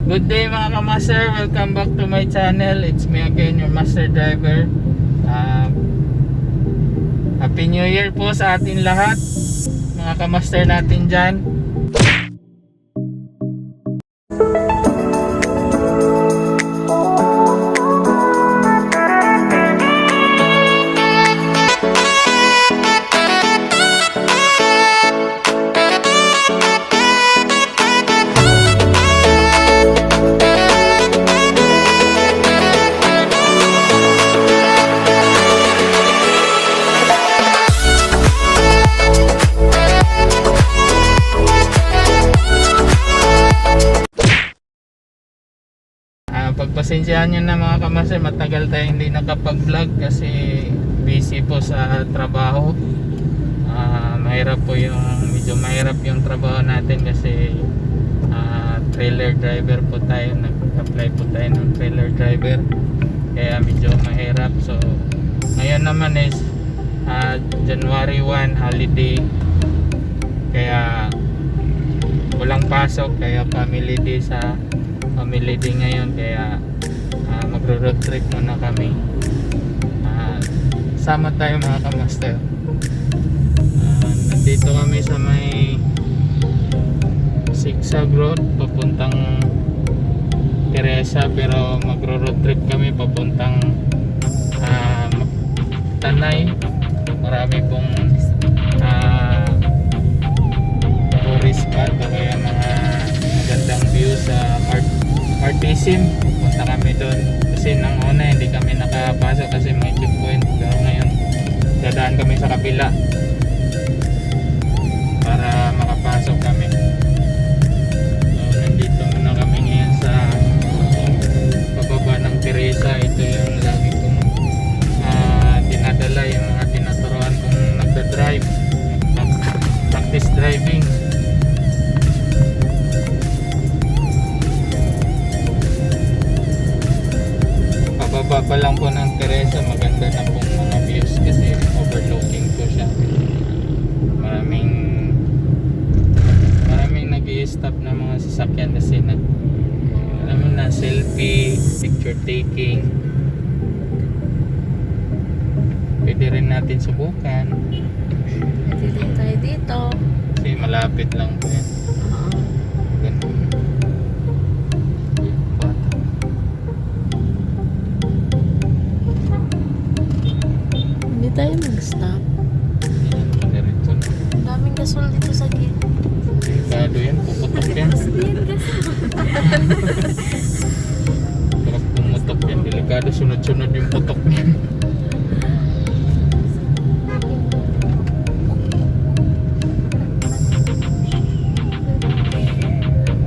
Good day mga kamaster, welcome back to my channel. It's me again, your master driver. Happy New Year po sa atin lahat, mga kamaster natin dyan. Pagpasensyahan nyo na mga kamaster, matagal tayo hindi nakapag-vlog kasi busy po sa trabaho. Medyo mahirap yung trabaho natin kasi trailer driver po tayo. Nag-apply po tayo ng trailer driver, kaya medyo mahirap. So ngayon naman is January 1 holiday, kaya walang pasok, kaya family day ngayon, kaya magro-road trip muna kami. Sama tayo mga kamaster. Nandito kami sa may Zigzag Road papuntang Teresa, pero magro-road trip kami papuntang Tanay. Marami pong tourist spot o kaya mga magandang view sa Artisim. Punta kami doon kasi nang una hindi kami nakapasok kasi may checkpoint, pero ngayon dadaan kami sa kabila para makapasok kami. So nandito muna kami ngayon sa pababa ng Teresa. Ito yung lagi kong dinadala, yung mga tinaturuan kong nagda-drive, practice driving. Baba pa lang po ng Teresa, maganda na pong mga views kasi overlooking po siya. Maraming nag-i-stop na mga sasakyan kasi alam mo na, selfie, picture taking. Pwede rin natin subukan. Pwede din tayo dito. Kasi malapit lang po yan. Ganun. Hindi tayo mag-stop. Yan, diretso na. Ang daming gasol dito sa gilid. Delikado yan, puputok yan. Kapag pumutok yan, delikado, sunod-sunod yung putok yan.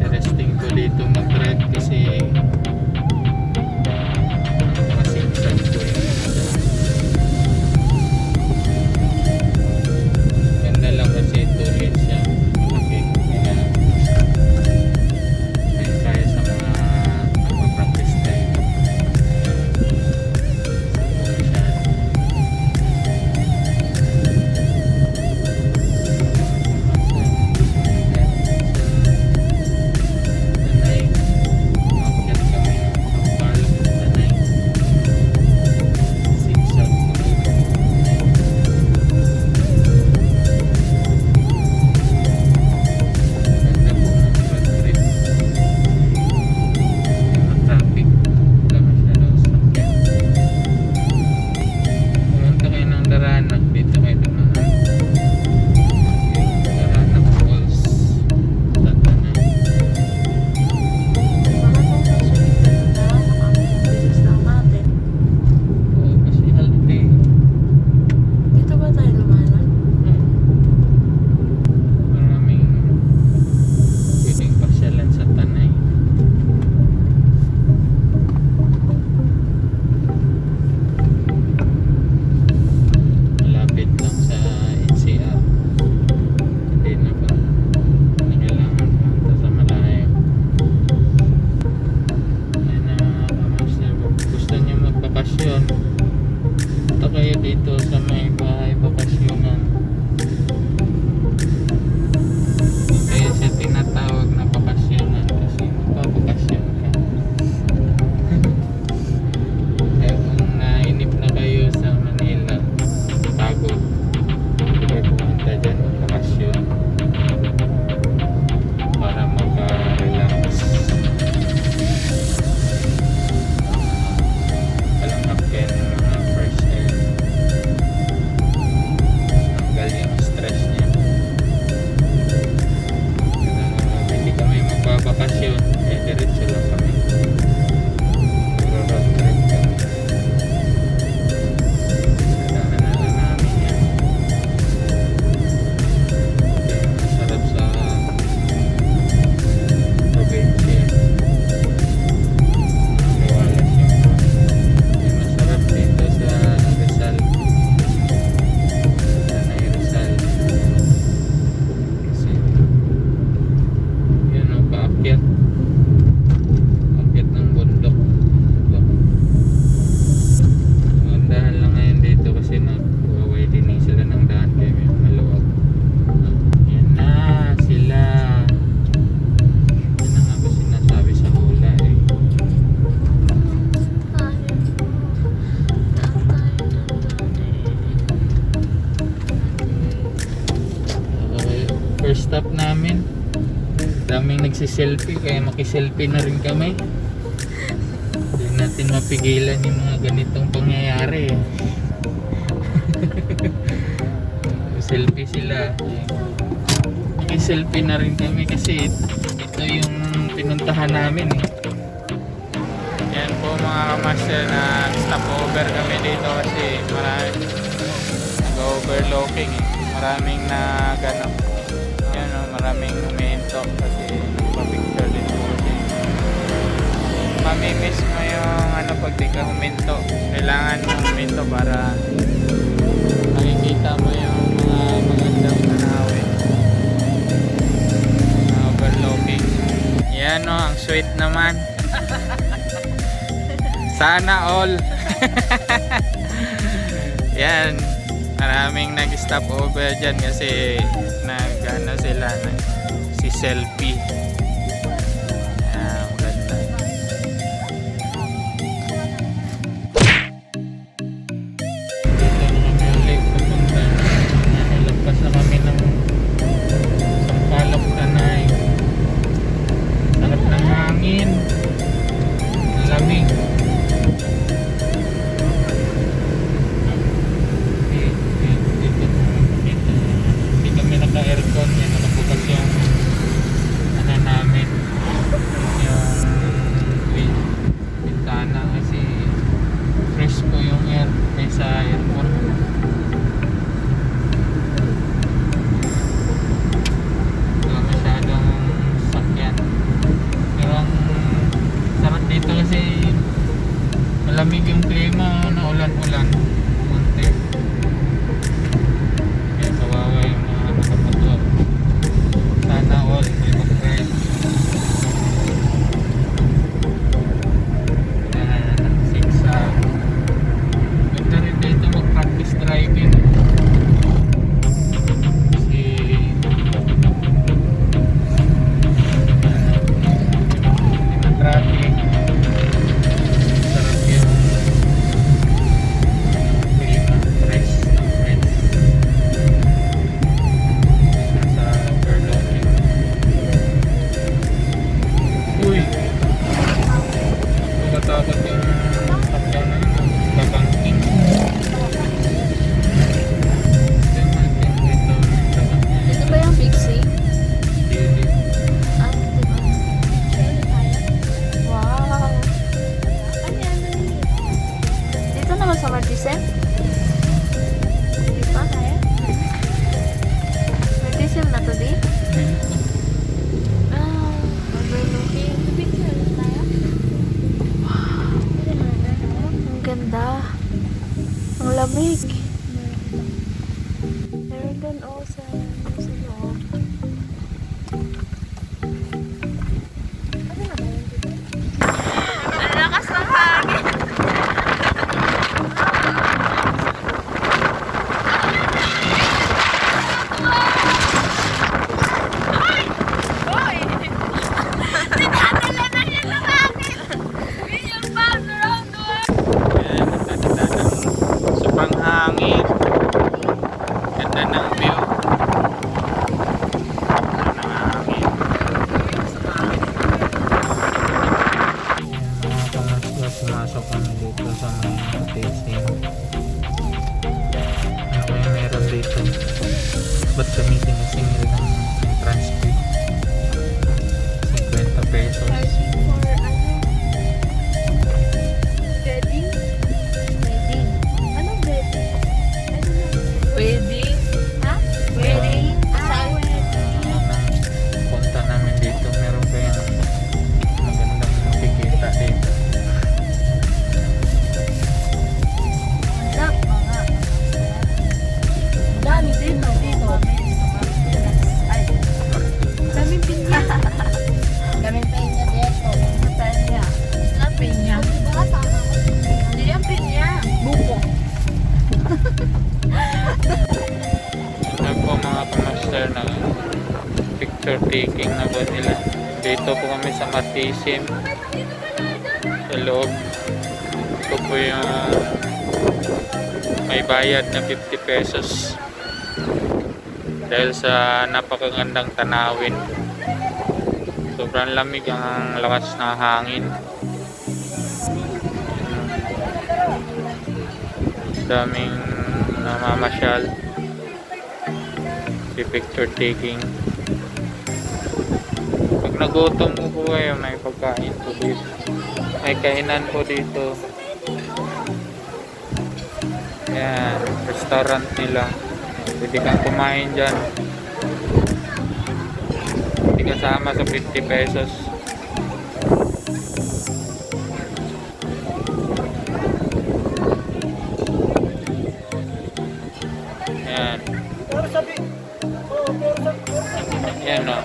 Interesting po dito mag-drive kasi makasimsan po yung ganda lang kasi tuloy siya. Okay, kaya ayun tayo sa mga practice tayo. nagsiselfie, kaya makiselfie na rin kami. Hindi natin mapigilan yung mga ganitong pangyayari eh. Selfie sila. Makiselfie na rin kami kasi ito yung pinuntahan namin eh. Yan po mga kamaster, na stopover kami dito kasi marami nag-overlooking eh. Maraming na gano'n. Yan o, maraming huminto kasi nagpa-picture din po kasi mamimiss mo yung ano pag di ka huminto. Kailangan mo huminto para makikita mo yung mga magandang tanawin. Overlooking. Yan o, ang sweet naman. Sana all. Yan. Maraming nag-stop over dyan kasi nag-ano sila, si selfie. Yan, ganda. Dito na kami ulit pupunta. Nalagpas na kami ng Sampaloc Tanay. Sarap ng hangin. Ang lamig. Aircon yan, nakabukas yung ano namin, yung bintana kasi fresh po yung air kaysa aircon. Wala masyadong sakyan, pero ang sarap dito kasi malamig yung klima, na ulan-ulan konti. Kaya kawawa yung mga nakamotor. Sana all may mag-drive. Zigzag. Ganda rin dito mag-practice driving. Kasi hindi na traffic. Sarap yung klima, fresh na fresh. Nasa overlooking. Uy! Tumatakot yung sakyan na yun. Babangking. Tignan natin dito. Dito ba yung fixing? Dili. Ah, diba? Wow! Dito naman sa Martisen? Di pa? Martisen na to, di? Ah, overlooking. Ang ganda. Ang lamig. Meron doon sa loob. Ang lakas ng hangin. Ayan, ganda ng supang hangin. Ganda ng view. Ganda ng hangin. Ayan, mga kamasla, pumasok kami dito sa mga tasting. Ano kaya meron dito? Ba't kami sinisingil ng entrance fee? 50 pesos. Wedding? Ha? Wedding? Saan? Punta namin dito, meron kayang magandang makikita dito. Dami dito. Ay, daming pinya. Daming pinya dito. Pinya. Saan pinya? Hindi yan pinya. Buko. Yan po mga kamaster, na picture taking na po nila. Dito po kami sa Martisim, sa loob. Ito po yung may bayad na 50 pesos dahil sa napakagandang tanawin. Sobrang lamig, ang lakas ng hangin. Daming namamasyal. Picture taking. Pag nagutom po kayo, may pagkain po dito. May kainan po dito. Ayan, restaurant nila. Pwede kang kumain dyan. Hindi kasama sa 50 pesos. Ayan. Ayan o.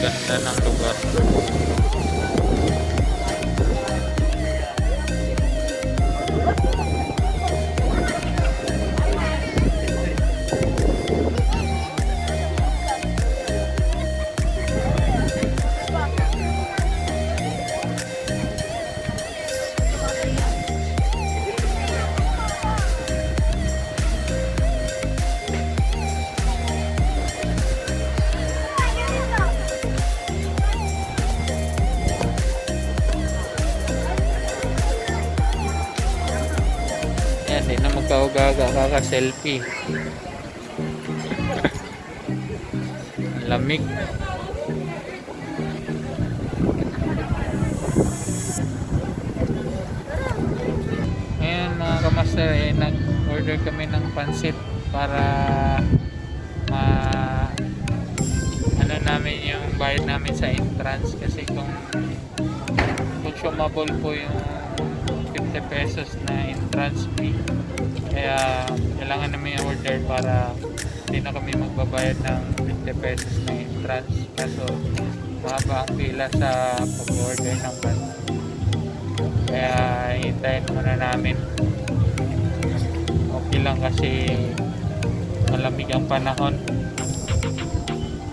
Ganda ng lugar. Yan, di na magkaugaga, kaka-selfie. Ang lamig. Ngayon mga kamaster, nag-order kami ng pansit para ano namin yung bayad namin sa entrance, kasi kung consumable po yung 50 pesos na entrance fee, kaya kailangan namin order para hindi na kami magbabayad ng 50 pesos na entrance, kaso mahaba ang pila sa pag-order ng pansit, kaya hintayin muna namin. Okay lang kasi malamig ang panahon,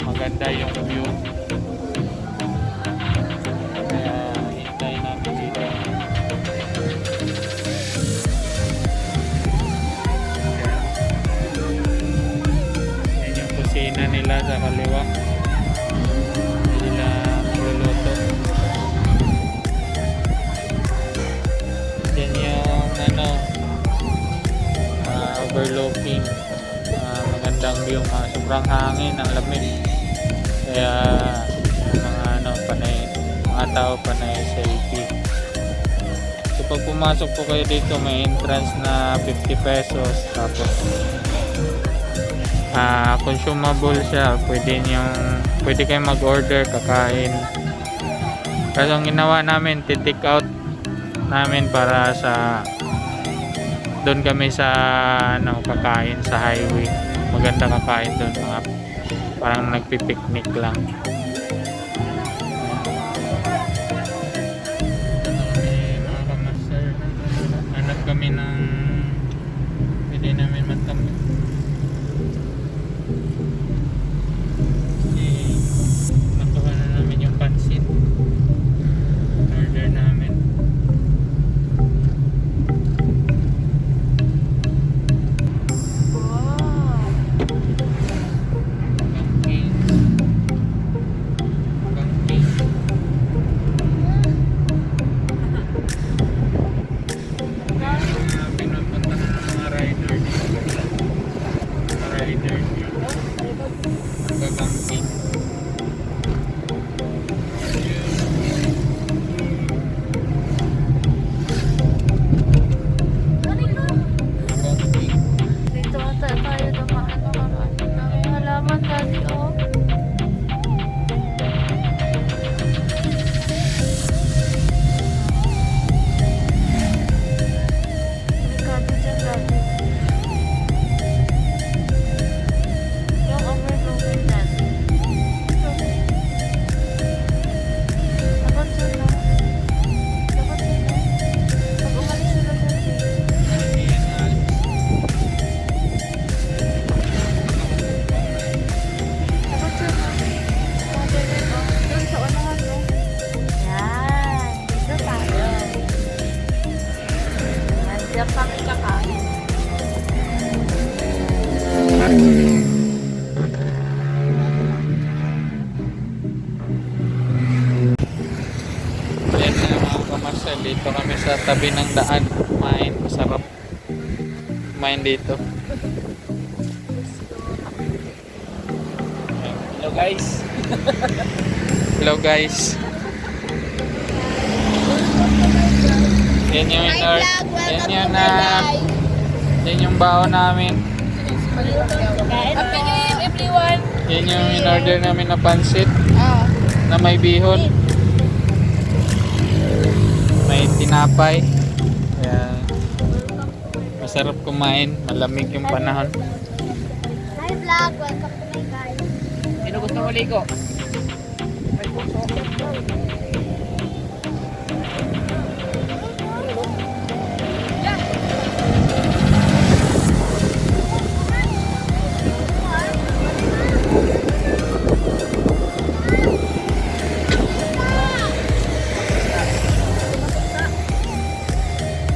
maganda yung view, kaya hintayin namin dito. Yan yung kusina nila sa kaliwa, nila magluluto. Yan yung overlooking, magandang view, sobrang hangin, ang lamig, kaya mga mga tao panay selfie. So pag pumasok po kayo dito, may entrance na 50 pesos, tapos consumable siya, pwede kayong mag-order, kakain. Kasi ang ginawa namin, take out namin para sa doon kami sa kakain sa highway. Maganda kakain doon, parang nagpipiknik lang. Mga kamaster, hanap kami ng pwede namin matambay. Nakuha na namin yung pansit, order namin. Dito ata tayo dumaan ng may halaman dati, oh. Delikado dyan dati. Yung overlooking dati. tabi ng daan. Kumain, masarap. Kumain dito. Hello guys. Hello guys. Yan yung yan yung baon namin. Happy New Year, everyone! Yan yung in-order namin na pansit na may bihon. May tinapay. Kaya masarap kumain. Malamig yung panahon. Hi vlog! Welcome to my guys! Sino gusto mo ligo? May puso.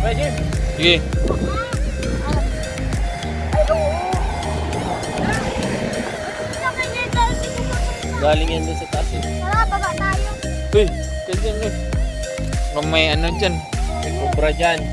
Pwede. Sige. Galing yan dun sa taas eh. Tara, baba tayo! Uy, ganyan yun. Kung may ano dyan. May cobra dyan.